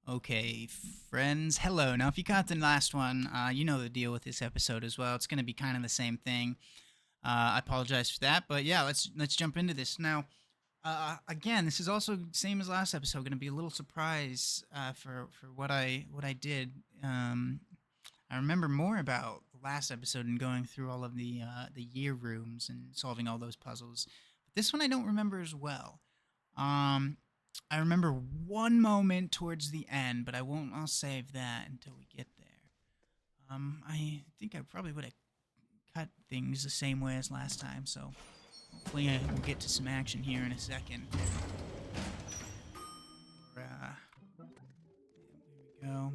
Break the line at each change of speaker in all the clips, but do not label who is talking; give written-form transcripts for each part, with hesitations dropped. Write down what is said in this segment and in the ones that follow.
Okay, friends, hello. Now, if you caught the last one, you know the deal with this episode as well. It's going to be kind of the same thing. I apologize for that, but yeah, let's jump into this now. Again, this is also same as last episode. Going to be a little surprise for what I did. I remember more about the last episode and going through all of the year rooms and solving all those puzzles. But this one I don't remember as well. Um, I remember one moment towards the end, but I won't. I'll save that until we get there. I think I probably would have cut things the same way as last time, so hopefully I will get to some action here in a second. Here we go.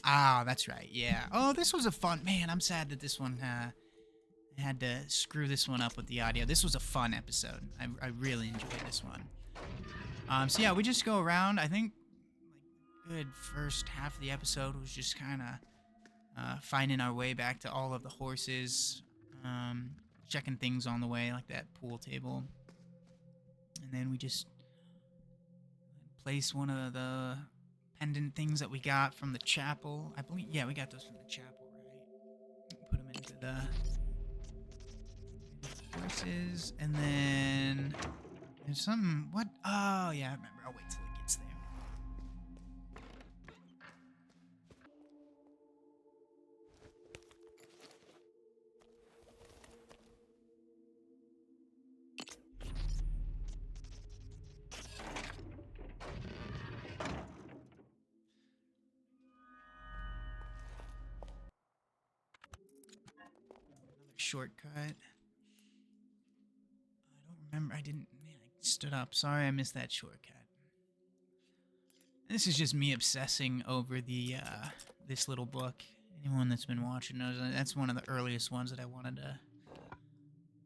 Ah, that's right. Yeah. Oh, this was a fun man. I'm sad that this one I had to screw this one up with the audio. This was a fun episode. I really enjoyed this one. So yeah, we just go around. I think like good first half of the episode was just kind of finding our way back to all of the horses, checking things on the way, like that pool table, and then we just place one of the pendant things that we got from the chapel. I believe, yeah, we got those from the chapel, right? Put them into the horses, and then there's something. What? Oh yeah, I remember. I'll wait till it gets there. Another shortcut. I don't remember. I didn't. Man, I stood up. Sorry, I missed that shortcut. This is just me obsessing over the this little book. Anyone that's been watching knows that's one of the earliest ones that I wanted to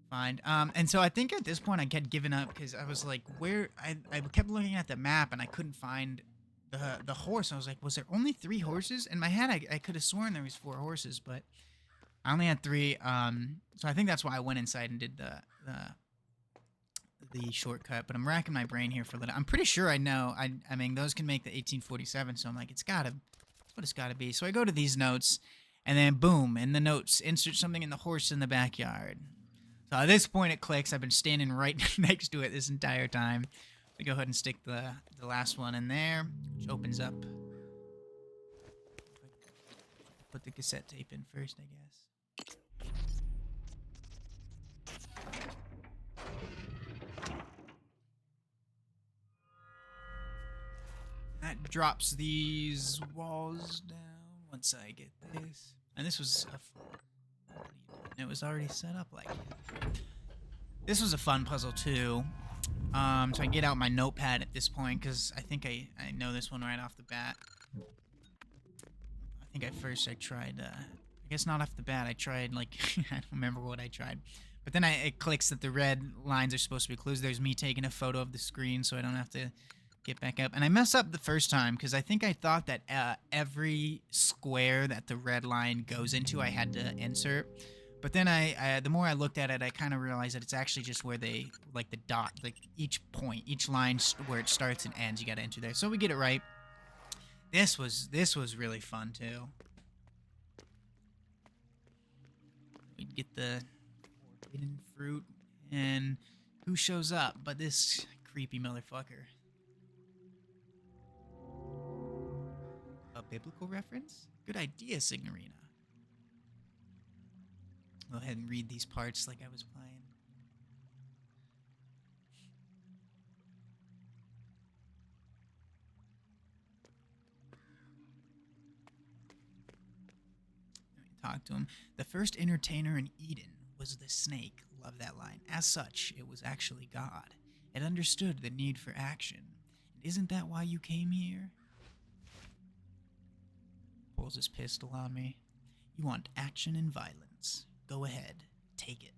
find. And so I think at this point I kept giving up because I was like, where I kept looking at the map and I couldn't find the horse. I was like, was there only 3 horses? In my head, I could have sworn there was 4 horses, but I only had 3. So I think that's why I went inside and did the shortcut. But I'm racking my brain here for a little. I'm pretty sure I know. I mean, those can make the 1847. So I'm like, that's what it's gotta be. So I go to these notes, and then boom, in the notes, insert something in the horse in the backyard. So at this point it clicks. I've been standing right next to it this entire time. We go ahead and stick the last one in there, which opens up. Put the cassette tape in first, I guess. That drops these walls down once I get this. And this was it was already set up like it. This was a fun puzzle too. So I get out my notepad at this point because I think I know this one right off the bat. I think I tried, I guess not off the bat, I tried like, I don't remember what I tried. But then it clicks that the red lines are supposed to be clues. There's me taking a photo of the screen so I don't have to get back up. And I messed up the first time because I think I thought that every square that the red line goes into I had to insert. But then the more I looked at it, I kind of realized that it's actually just where they, like the dot, like each point, each line where it starts and ends, you got to enter there. So we get it right. This was really fun too. We'd get the forbidden fruit, and who shows up but this creepy motherfucker? A biblical reference? Good idea, Signorina. Go ahead and read these parts like I was playing. Let me talk to him. The first entertainer in Eden was the snake. Love that line. As such, it was actually God. It understood the need for action. And isn't that why you came here? Pulls his pistol on me. You want action and violence. Go ahead. Take it.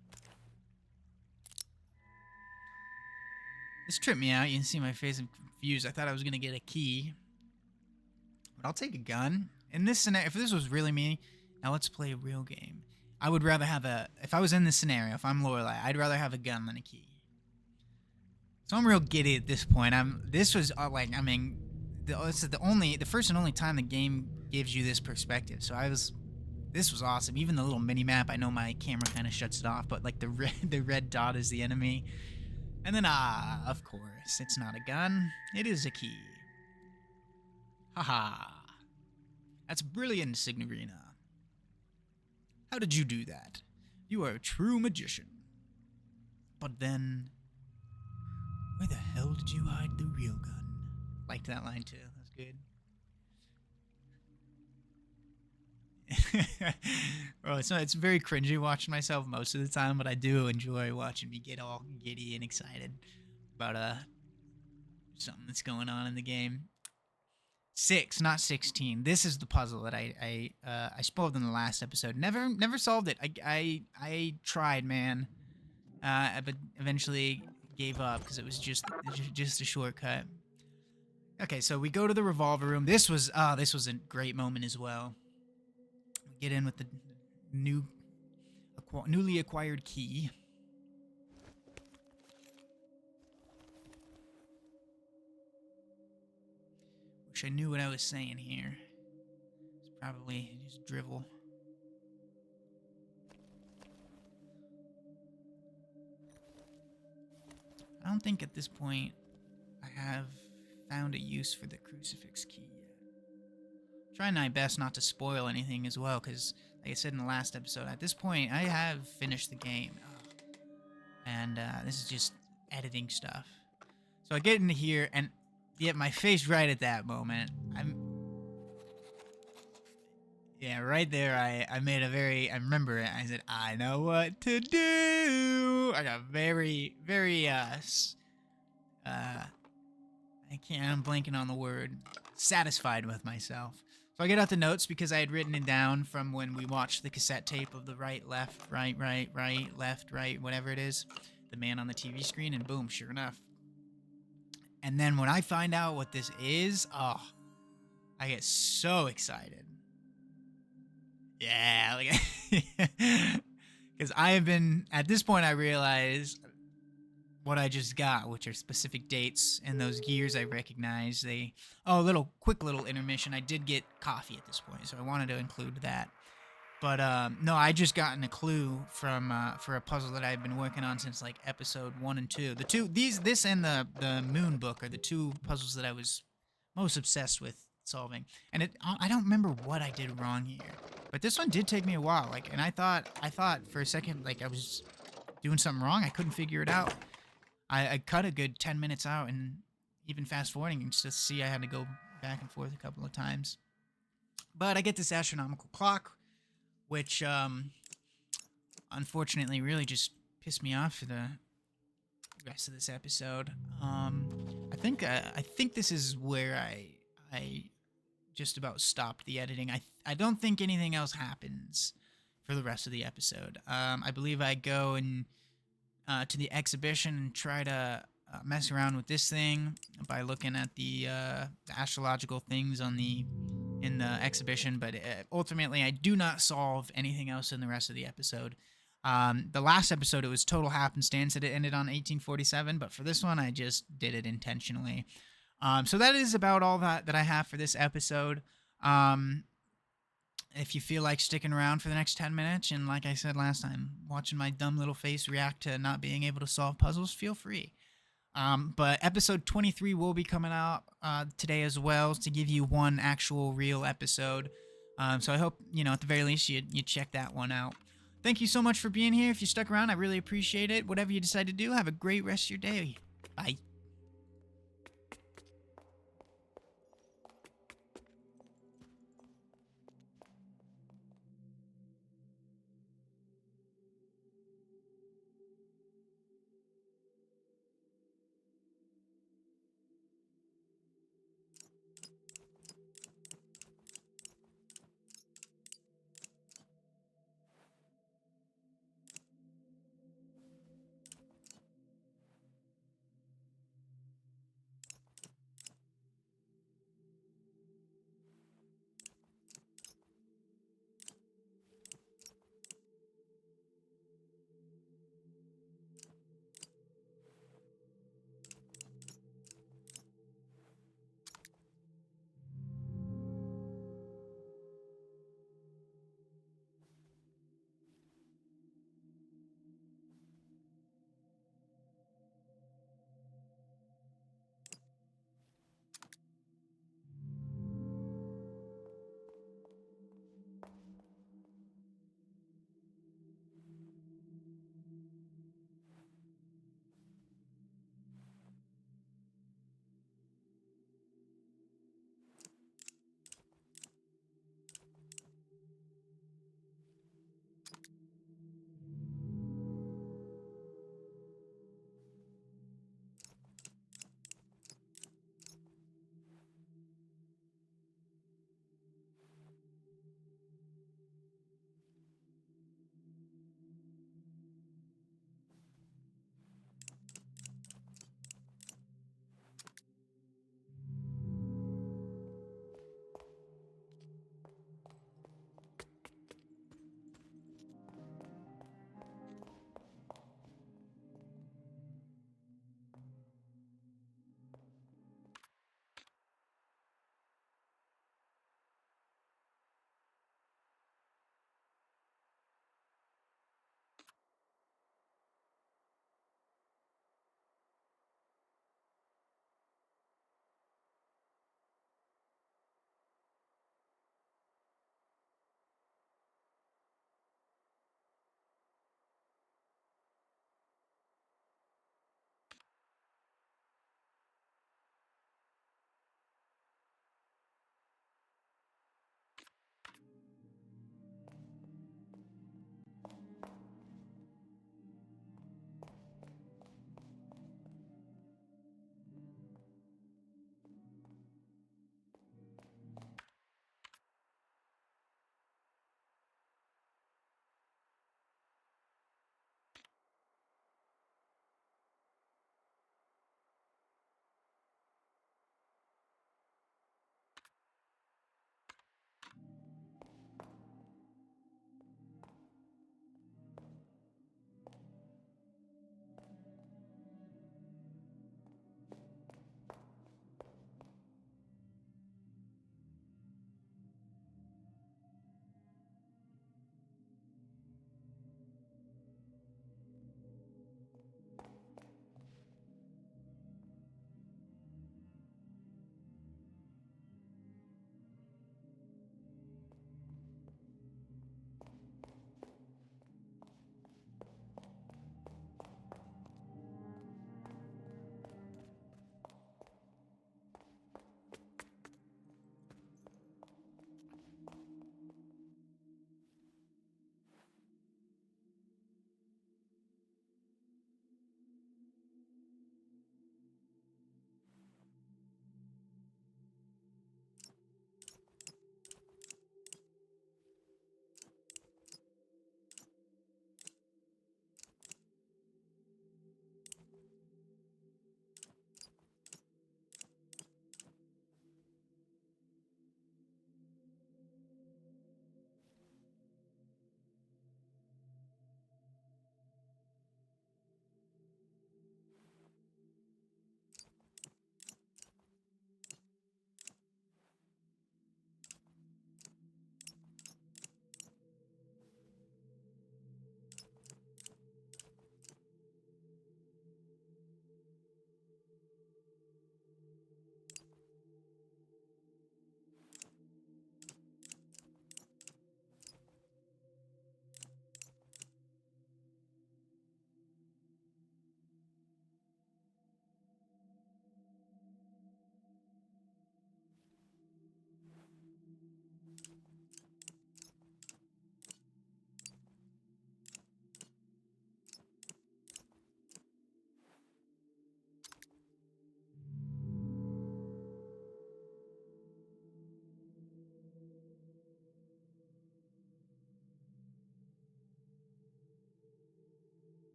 This tripped me out. You can see my face. I'm confused. I thought I was going to get a key. But I'll take a gun. In this scenario, if this was really me, now let's play a real game. I would rather have if I was in this scenario, if I'm Lorelei, I'd rather have a gun than a key. So I'm real giddy at this point. This was like, I mean, this is the first and only time the game gives you this perspective. So this was awesome. Even the little mini map, I know my camera kind of shuts it off, but like the red dot is the enemy. And then of course, it's not a gun. It is a key. Haha. That's brilliant, Signorina. How did you do that? You are a true magician. But then, where the hell did you hide the real gun? Liked that line too. That's good. Bro, it's very cringy watching myself most of the time, but I do enjoy watching me get all giddy and excited about something that's going on in the game. 6, not 16. This is the puzzle that I spoiled in the last episode. Never solved it. I tried, man, but eventually gave up because it was just a shortcut. Okay, so we go to the revolver room. This was a great moment as well. We get in with the newly acquired key. Wish I knew what I was saying here. It's probably just drivel. I don't think at this point I have found a use for the crucifix key yet. I'm trying my best not to spoil anything as well, because like I said in the last episode, at this point I have finished the game. And this is just editing stuff. So I get into here, and yet my face right at that moment, right there, I made I remember it, I said, I know what to do. I got very, very, I'm blanking on the word, satisfied with myself. So I get out the notes because I had written it down from when we watched the cassette tape of the right, left, right, left, right, whatever it is, the man on the TV screen, and boom, sure enough. And then when I find out what this is, I get so excited. Yeah, because I have been, at this point I realize what I just got, which are specific dates and those gears I recognize. Quick little intermission. I did get coffee at this point, so I wanted to include that. But no, I just gotten a clue from for a puzzle that I've been working on since like episode 1 and 2. This and the Moon book are the two puzzles that I was most obsessed with solving. And I don't remember what I did wrong here, but this one did take me a while. And I thought for a second like I was doing something wrong. I couldn't figure it out. I cut a good 10 minutes out, and even fast forwarding just to see I had to go back and forth a couple of times. But I get this astronomical clock, which unfortunately really just pissed me off for the rest of this episode. I think this is where I just about stopped the editing. I don't think anything else happens for the rest of the episode. I believe I go and to the exhibition and try to mess around with this thing by looking at the astrological things in the exhibition, but ultimately I do not solve anything else in the rest of the episode. The last episode, it was total happenstance that it ended on 1847, but for this one I just did it intentionally. So that is about all that I have for this episode. If you feel like sticking around for the next 10 minutes, and like I said last time, watching my dumb little face react to not being able to solve puzzles, feel free. But episode 23 will be coming out today as well, to give you one actual real episode. So I hope, at the very least, you check that one out. Thank you so much for being here. If you stuck around, I really appreciate it. Whatever you decide to do, have a great rest of your day. Bye.